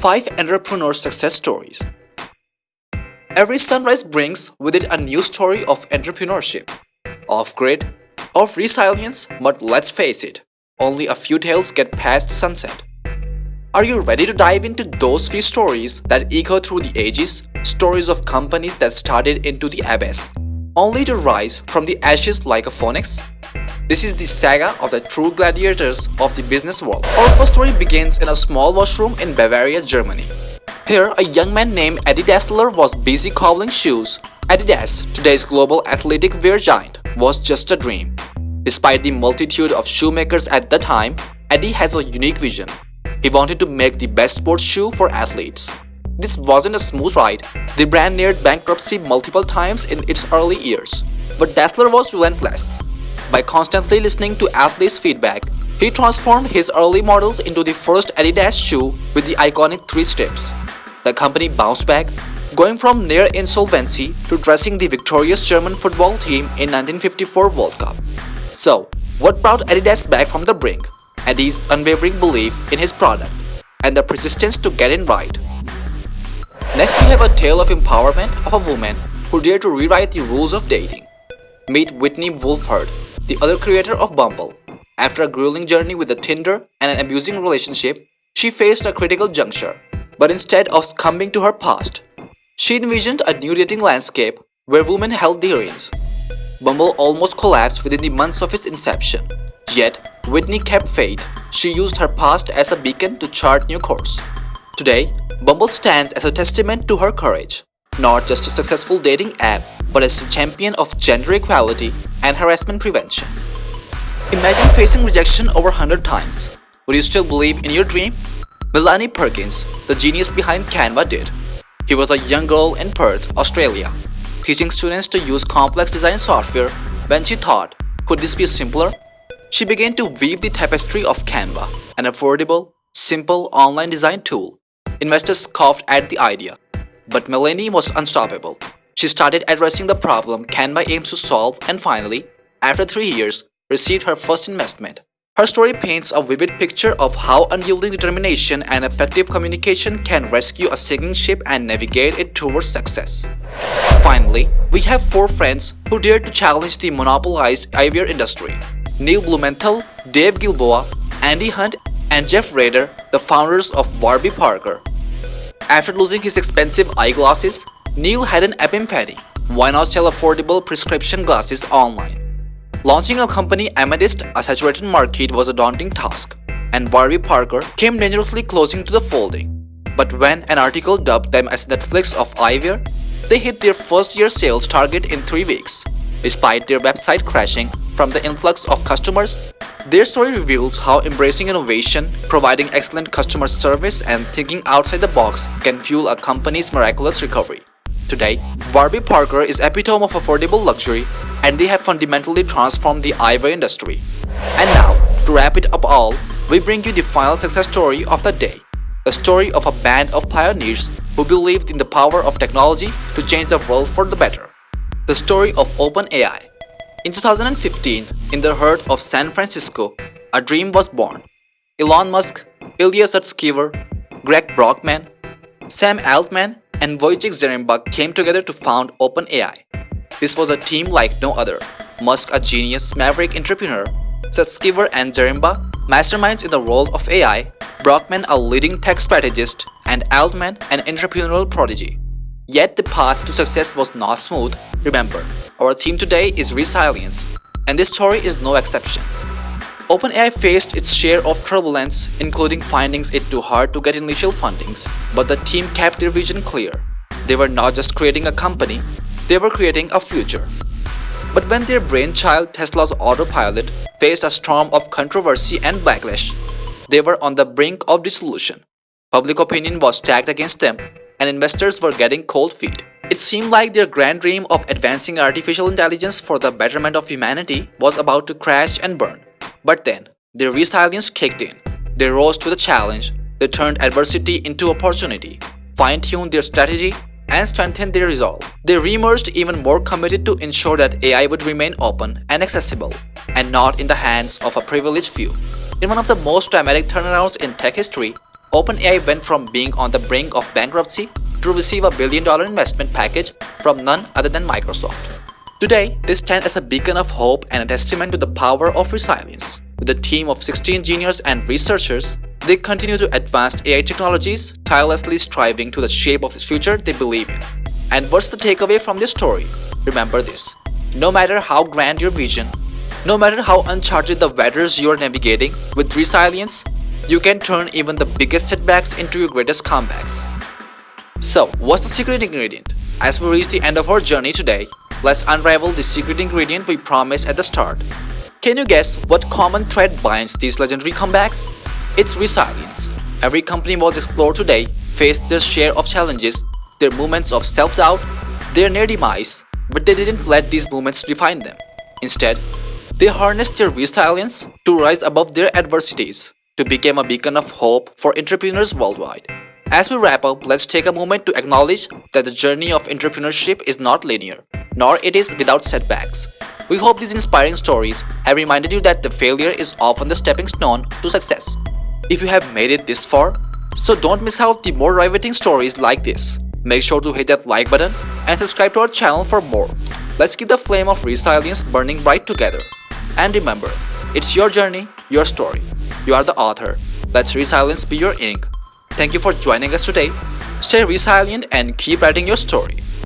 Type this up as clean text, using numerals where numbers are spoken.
5 Entrepreneur Success Stories. Every sunrise brings with it a new story of entrepreneurship, of grit, of resilience, but let's face it, only a few tales get past sunset. Are you ready to dive into those few stories that echo through the ages, stories of companies that started into the abyss, only to rise from the ashes like a phoenix? This is the saga of the true gladiators of the business world. Our first story begins in a small washroom in Bavaria, Germany. Here, a young man named Eddie Dassler was busy cobbling shoes. Adidas, today's global athletic wear giant, was just a dream. Despite the multitude of shoemakers at the time, Eddie has a unique vision. He wanted to make the best sports shoe for athletes. This wasn't a smooth ride. The brand neared bankruptcy multiple times in its early years. But Dassler was relentless. By constantly listening to athletes' feedback, he transformed his early models into the first Adidas shoe with the iconic 3 steps. The company bounced back, going from near insolvency to dressing the victorious German football team in 1954 World Cup. So, what brought Adidas back from the brink? Eddie's unwavering belief in his product and the persistence to get it right. Next, we have a tale of empowerment of a woman who dared to rewrite the rules of dating. Meet Whitney Wolfe, the other creator of Bumble. After a grueling journey with a Tinder and an abusing relationship, she faced a critical juncture. But instead of succumbing to her past, she envisioned a new dating landscape where women held the reins. Bumble almost collapsed within the months of its inception. Yet, Whitney kept faith. She used her past as a beacon to chart new course. Today, Bumble stands as a testament to her courage. Not just a successful dating app, but as a champion of gender equality and harassment prevention. Imagine facing rejection over 100 times. Would you still believe in your dream? Melanie Perkins, the genius behind Canva, did. He was a young girl in Perth, Australia, teaching students to use complex design software. When she thought, could this be simpler? She began to weave the tapestry of Canva, an affordable, simple online design tool. Investors scoffed at the idea, but Melanie was unstoppable. She started addressing the problem Canva aims to solve and finally, after 3 years, received her first investment. Her story paints a vivid picture of how unyielding determination and effective communication can rescue a sinking ship and navigate it towards success. Finally, we have 4 friends who dared to challenge the monopolized eyewear industry. Neil Blumenthal, Dave Gilboa, Andy Hunt, and Jeff Rader, the founders of Warby Parker. After losing his expensive eyeglasses, Neil had an epiphany. Why not sell affordable prescription glasses online? Launching a company amidst a saturated market was a daunting task, and Warby Parker came dangerously closing to the folding. But when an article dubbed them as Netflix of eyewear, they hit their first-year sales target in 3 weeks. Despite their website crashing from the influx of customers, their story reveals how embracing innovation, providing excellent customer service, and thinking outside the box can fuel a company's miraculous recovery. Today, Warby Parker is epitome of affordable luxury, and they have fundamentally transformed the eyewear industry. And now, to wrap it up all, we bring you the final success story of the day. The story of a band of pioneers who believed in the power of technology to change the world for the better. The story of OpenAI. In 2015, in the heart of San Francisco, a dream was born. Elon Musk, Ilya Sutskever, Greg Brockman, Sam Altman, and Wojciech Zaremba came together to found OpenAI. This was a team like no other. Musk, a genius, maverick entrepreneur, Sutskever and Zaremba, masterminds in the world of AI, Brockman, a leading tech strategist, and Altman, an entrepreneurial prodigy. Yet the path to success was not smooth. Remember, our theme today is resilience, and this story is no exception. OpenAI faced its share of turbulence, including finding it too hard to get initial fundings, but the team kept their vision clear. They were not just creating a company, they were creating a future. But when their brainchild Tesla's autopilot faced a storm of controversy and backlash, they were on the brink of dissolution. Public opinion was stacked against them, and investors were getting cold feet. It seemed like their grand dream of advancing artificial intelligence for the betterment of humanity was about to crash and burn. But then, their resilience kicked in. They rose to the challenge, they turned adversity into opportunity, fine-tuned their strategy, and strengthened their resolve. They re-emerged even more committed to ensure that AI would remain open and accessible, and not in the hands of a privileged few. In one of the most dramatic turnarounds in tech history, OpenAI went from being on the brink of bankruptcy to receive a $1 billion investment package from none other than Microsoft. Today, they stand as a beacon of hope and a testament to the power of resilience. With a team of 60 engineers and researchers, they continue to advance AI technologies, tirelessly striving to the shape of the future they believe in. And what's the takeaway from this story? Remember this: no matter how grand your vision, no matter how uncharted the waters you are navigating, with resilience, you can turn even the biggest setbacks into your greatest comebacks. So, what's the secret ingredient? As we reach the end of our journey today, let's unravel the secret ingredient we promised at the start. Can you guess what common thread binds these legendary comebacks? It's resilience. Every company was explored today faced their share of challenges, their moments of self-doubt, their near demise, but they didn't let these moments define them. Instead, they harnessed their resilience to rise above their adversities, to become a beacon of hope for entrepreneurs worldwide. As we wrap up, let's take a moment to acknowledge that the journey of entrepreneurship is not linear, nor it is without setbacks. We hope these inspiring stories have reminded you that the failure is often the stepping stone to success. If you have made it this far, so don't miss out the more riveting stories like this. Make sure to hit that like button and subscribe to our channel for more. Let's keep the flame of resilience burning bright together. And remember, it's your journey, your story. You are the author. Let resilience be your ink. Thank you for joining us today. Stay resilient and keep writing your story.